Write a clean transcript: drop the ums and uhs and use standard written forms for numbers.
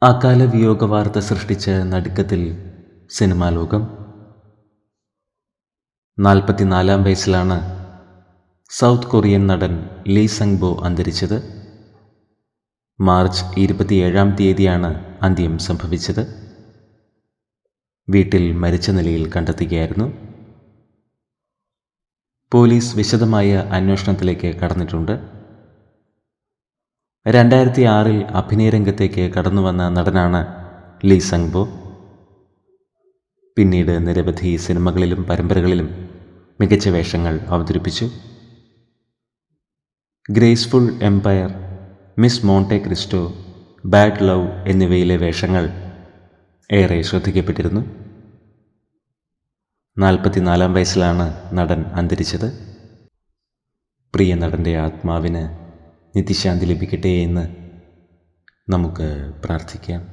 അകാല വിയോഗ വാർത്ത സൃഷ്ടിച്ച നടുക്കത്തിൽ സിനിമാ ലോകം. 44 വയസ്സിലാണ് സൗത്ത് കൊറിയൻ നടൻ ലീ സങ് ബോ അന്തരിച്ചത്. മാർച്ച് 27 അന്ത്യം സംഭവിച്ചത്. വീട്ടിൽ മരിച്ച നിലയിൽ കണ്ടെത്തുകയായിരുന്നു. പോലീസ് വിശദമായ അന്വേഷണത്തിലേക്ക് കടന്നിട്ടുണ്ട്. 2006 അഭിനയരംഗത്തേക്ക് കടന്നുവന്ന നടനാണ് ലീ സങ് ബോ. പിന്നീട് നിരവധി സിനിമകളിലും പരമ്പരകളിലും മികച്ച വേഷങ്ങൾ അവതരിപ്പിച്ചു. Graceful empire, miss Monte Cristo, bad love എന്നിവയിലെ വേഷങ്ങൾ ഏറെ ശ്രദ്ധിക്കപ്പെട്ടിരുന്നു. 44 വയസ്സിലാണ് നടൻ അന്തരിച്ചത്. പ്രിയ നടൻ്റെ ആത്മാവിന് നിത്യശാന്തി ലഭിക്കട്ടെ എന്ന് നമുക്ക് പ്രാർത്ഥിക്കാം.